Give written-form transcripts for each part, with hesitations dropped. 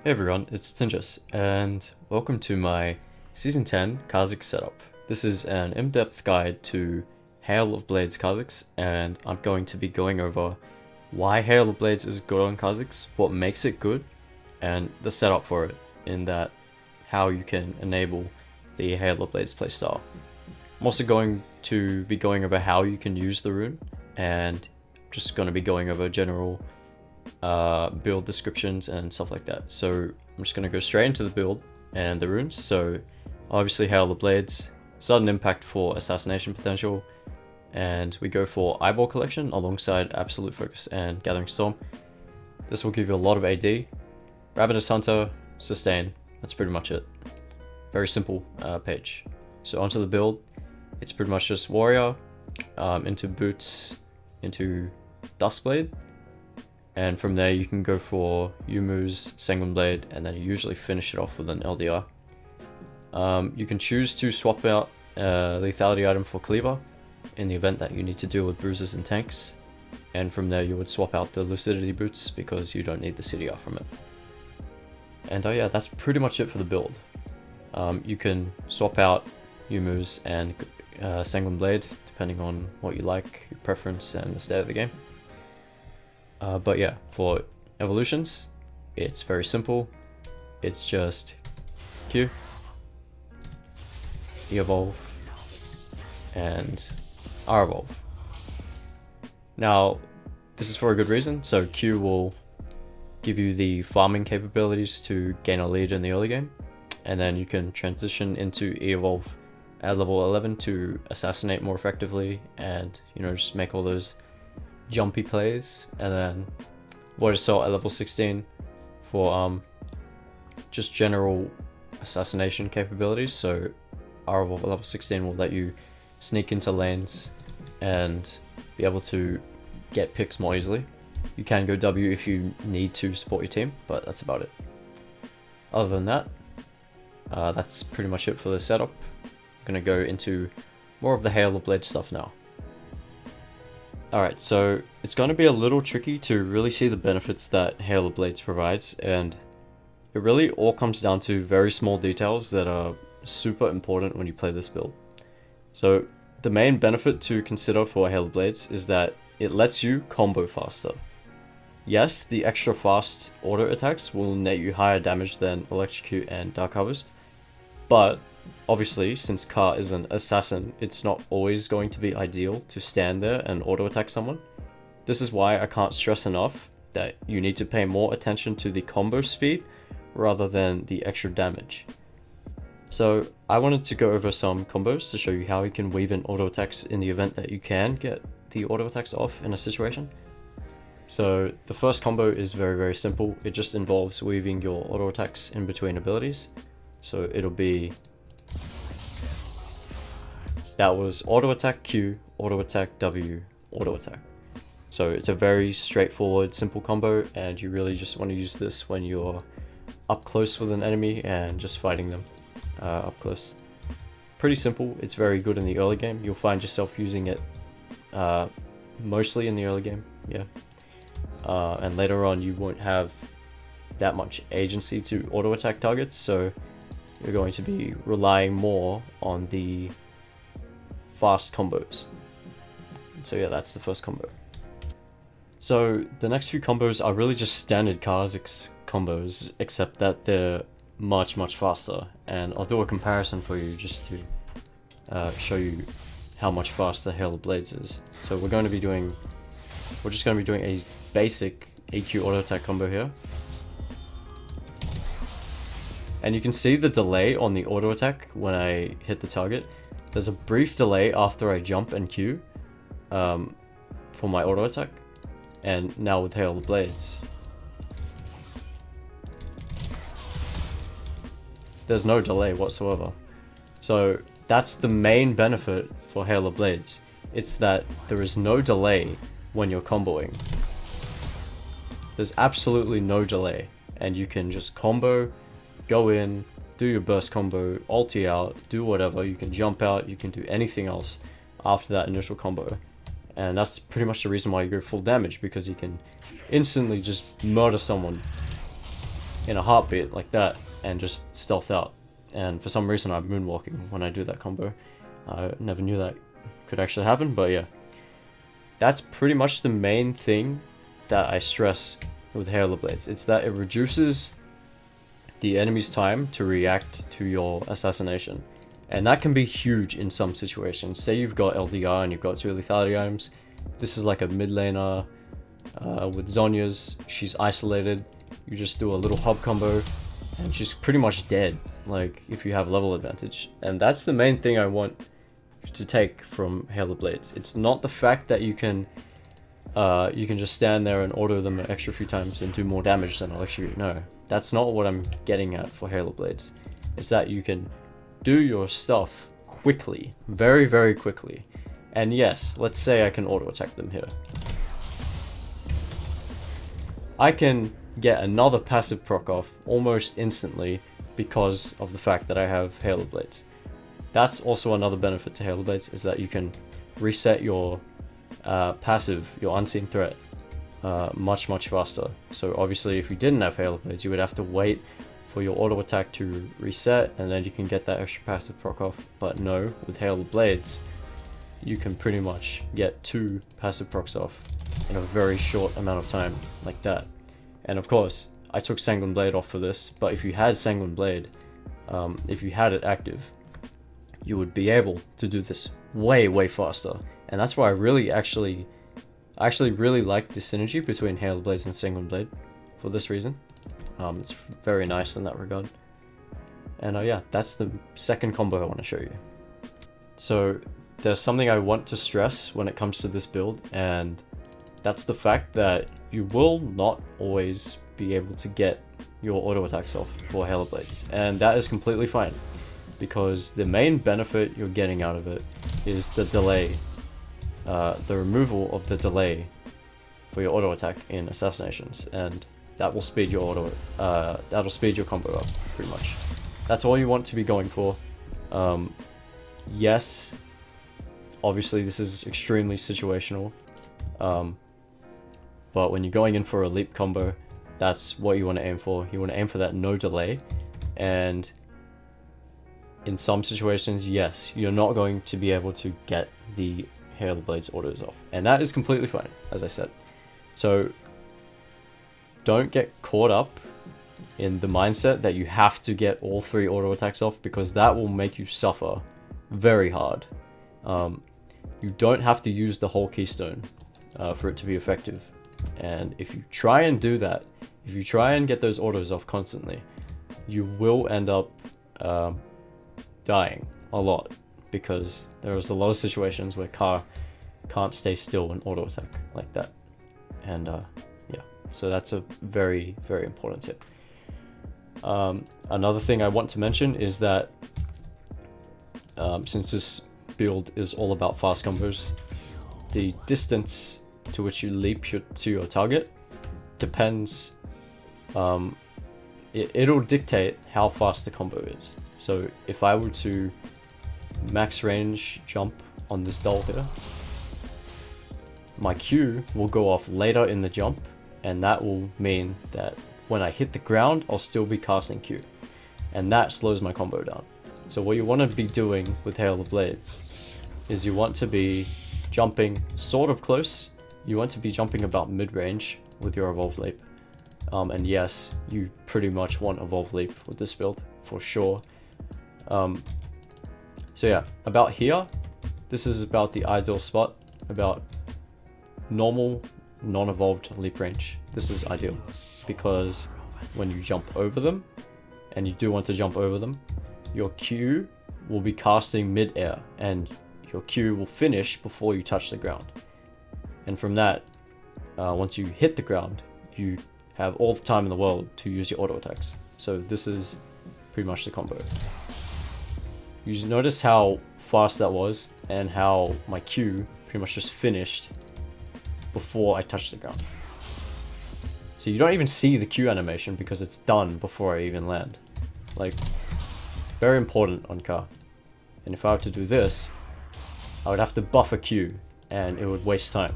Hey everyone, it's Tinjus, and welcome to my Season 10 Kha'Zix setup. This is an in-depth guide to Hail of Blades Kha'Zix, and I'm going to be going over why Hail of Blades is good on Kha'Zix, what makes it good, and the setup for it, in that how you can enable the Hail of Blades playstyle. I'm also going to be going over how you can use the rune, and just going to be going over general build descriptions and stuff like that. So I'm just going to go straight into the build and the runes. So obviously Hail the Blades, sudden impact for assassination potential, and we go for eyeball collection alongside absolute focus and gathering storm. This will give you a lot of AD. Ravenous Hunter, sustain, that's pretty much it. Very simple page. So onto the build, it's pretty much just warrior, into boots, into Dustblade. And from there you can go for Yumu's Sanguine Blade, and then you usually finish it off with an LDR. You can choose to swap out a lethality item for Cleaver in the event that you need to deal with bruises and tanks. And from there you would swap out the Lucidity Boots because you don't need the CDR from it. And yeah, that's pretty much it for the build. You can swap out Yumu's and Sanguine Blade depending on what you like, your preference, and the state of the game. But yeah, for evolutions, it's very simple. It's just Q, E-evolve, and R-evolve. Now, this is for a good reason. So Q will give you the farming capabilities to gain a lead in the early game, and then you can transition into E-evolve at level 11 to assassinate more effectively, and just make all those jumpy plays. And then Void Assault at level 16 for just general assassination capabilities. So R-evolve at level 16 will let you sneak into lanes and be able to get picks more easily. You can go W if you need to support your team, but that's about it. Other than that, that's pretty much it for the setup. I'm gonna go into more of the Hail of Blades stuff now. Alright, so it's going to be a little tricky to really see the benefits that Hail of Blades provides, and it really all comes down to very small details that are super important when you play this build. So the main benefit to consider for Hail of Blades is that it lets you combo faster. Yes, the extra fast auto attacks will net you higher damage than Electrocute and Dark Harvest, but obviously, since Ka is an assassin, it's not always going to be ideal to stand there and auto-attack someone. This is why I can't stress enough that you need to pay more attention to the combo speed rather than the extra damage. So I wanted to go over some combos to show you how you can weave in auto-attacks in the event that you can get the auto-attacks off in a situation. So the first combo is very, very simple. It just involves weaving your auto-attacks in between abilities. So it'll be... that was auto attack Q, auto attack W, auto attack. So it's a very straightforward, simple combo, and you really just want to use this when you're up close with an enemy and just fighting them up close. Pretty simple. It's very good in the early game. You'll find yourself using it mostly in the early game, yeah. And later on, you won't have that much agency to auto attack targets, so you're going to be relying more on the fast combos. So yeah, that's the first combo. So the next few combos are really just standard Kha'Zix combos, except that they're much, much faster. And I'll do a comparison for you just to show you how much faster Hail of Blades is. So we're just going to be doing a basic AQ auto attack combo here. And you can see the delay on the auto attack when I hit the target. There's a brief delay after I jump and Q for my auto attack, and now with Hail of Blades, there's no delay whatsoever. So that's the main benefit for Hail of Blades. It's that there is no delay when you're comboing. There's absolutely no delay, and you can just combo, go in, do your burst combo, ulti out, do whatever, you can jump out, you can do anything else after that initial combo. And that's pretty much the reason why you go full damage, because you can instantly just murder someone in a heartbeat like that and just stealth out. And for some reason I'm moonwalking when I do that combo. I never knew that could actually happen, but yeah. That's pretty much the main thing that I stress with Hail of Blades. It's that it reduces the enemy's time to react to your assassination. And that can be huge in some situations. Say you've got LDR and you've got 2 lethality items. This is like a mid laner with Zhonya's. She's isolated. You just do a little hub combo and she's pretty much dead, like if you have level advantage. And that's the main thing I want to take from Hail of Blades. It's not the fact that you can just stand there and auto them an extra few times and do more damage than electrocute. No, that's not what I'm getting at for Hail of Blades. It's that you can do your stuff quickly, very, very quickly. And yes, let's say I can auto attack them here. I can get another passive proc off almost instantly because of the fact that I have Hail of Blades. That's also another benefit to Hail of Blades, is that you can reset your passive, your unseen threat, much faster. So obviously if you didn't have Hail of Blades, you would have to wait for your auto attack to reset and then you can get that extra passive proc off. But no, with Hail of Blades, you can pretty much get 2 passive procs off in a very short amount of time, like that. And of course, I took Sanguine Blade off for this, but if you had Sanguine Blade, if you had it active, you would be able to do this way faster. And that's why I really actually really like the synergy between Hail of Blades and Sanguine Blade for this reason. It's very nice in that regard. And yeah, that's the second combo I want to show you. So there's something I want to stress when it comes to this build, and that's the fact that you will not always be able to get your auto attacks off for Hail of Blades. And that is completely fine, because the main benefit you're getting out of it is the delay, the removal of the delay for your auto attack in assassinations, and that will speed your that'll speed your combo up pretty much. That's all you want to be going for. Yes, obviously this is extremely situational, but when you're going in for a leap combo, that's what you want to aim for. You want to aim for that no delay, and in some situations, yes, you're not going to be able to get the Hail of Blades autos off, and that is completely fine, as I said. So don't get caught up in the mindset that you have to get all 3 auto attacks off, because that will make you suffer very hard. You don't have to use the whole keystone for it to be effective. And if you try and do that, if you try and get those autos off constantly, you will end up dying a lot, because there's a lot of situations where Ka can't stay still and auto attack like that. And yeah, so that's a very important tip. Another thing I want to mention is that since this build is all about fast combos, the distance to which you leap to your target depends, it'll dictate how fast the combo is. So if I were to max range jump on this doll here, my Q will go off later in the jump, and that will mean that when I hit the ground, I'll still be casting Q, and that slows my combo down. So what you want to be doing with Hail of Blades is you want to be jumping sort of close. You want to be jumping about mid-range with your Evolve Leap. And yes, you pretty much want Evolve Leap with this build, for sure. So yeah, about here, this is about the ideal spot, about normal, non-evolved leap range. This is ideal, because when you jump over them, and you do want to jump over them, your Q will be casting mid-air, and your Q will finish before you touch the ground. And from that, once you hit the ground, you have all the time in the world to use your auto attacks. So this is pretty much the combo. You notice how fast that was, and how my Q pretty much just finished before I touched the ground. So you don't even see the Q animation because it's done before I even land. Like, very important on Ka. And if I were to do this, I would have to buffer Q, and it would waste time.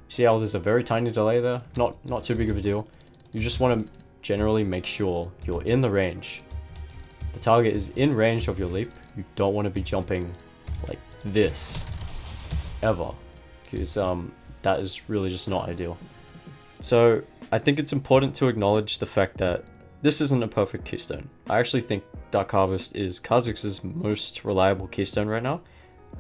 See how there's a very tiny delay there? Not too big of a deal, you just want to generally make sure you're in the range. The target is in range of your leap. You don't want to be jumping like this ever, because that is really just not ideal. So I think it's important to acknowledge the fact that this isn't a perfect keystone. I actually think Dark Harvest is Kha'Zix's most reliable keystone right now.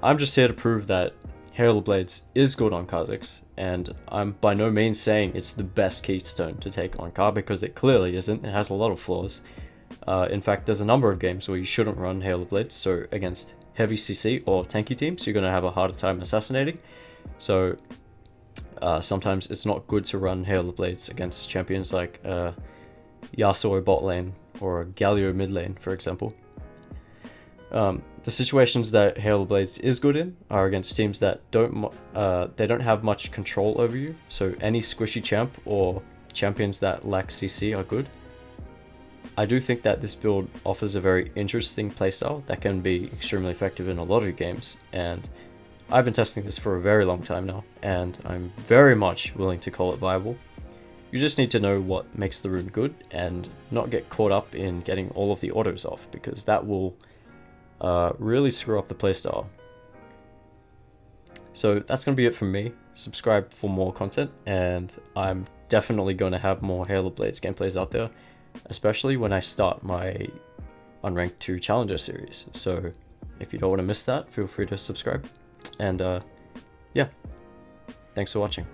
I'm just here to prove that Hail of Blades is good on Kha'Zix, and I'm by no means saying it's the best keystone to take on Ka, because it clearly isn't. It has a lot of flaws. In fact, there's a number of games where you shouldn't run Hail of Blades, so against heavy CC or tanky teams, you're going to have a harder time assassinating. So sometimes it's not good to run Hail of Blades against champions like Yasuo bot lane or Galio mid lane, for example. The situations that Hail of Blades is good in are against teams that don't have much control over you. So any squishy champ or champions that lack CC are good. I do think that this build offers a very interesting playstyle that can be extremely effective in a lot of games, and I've been testing this for a very long time now, and I'm very much willing to call it viable. You just need to know what makes the rune good and not get caught up in getting all of the autos off, because that will really screw up the playstyle. So that's going to be it from me. Subscribe for more content, and I'm definitely going to have more Hail of Blades gameplays out there, especially when I start my Unranked 2 Challenger series. So if you don't want to miss that, feel free to subscribe. And yeah, thanks for watching.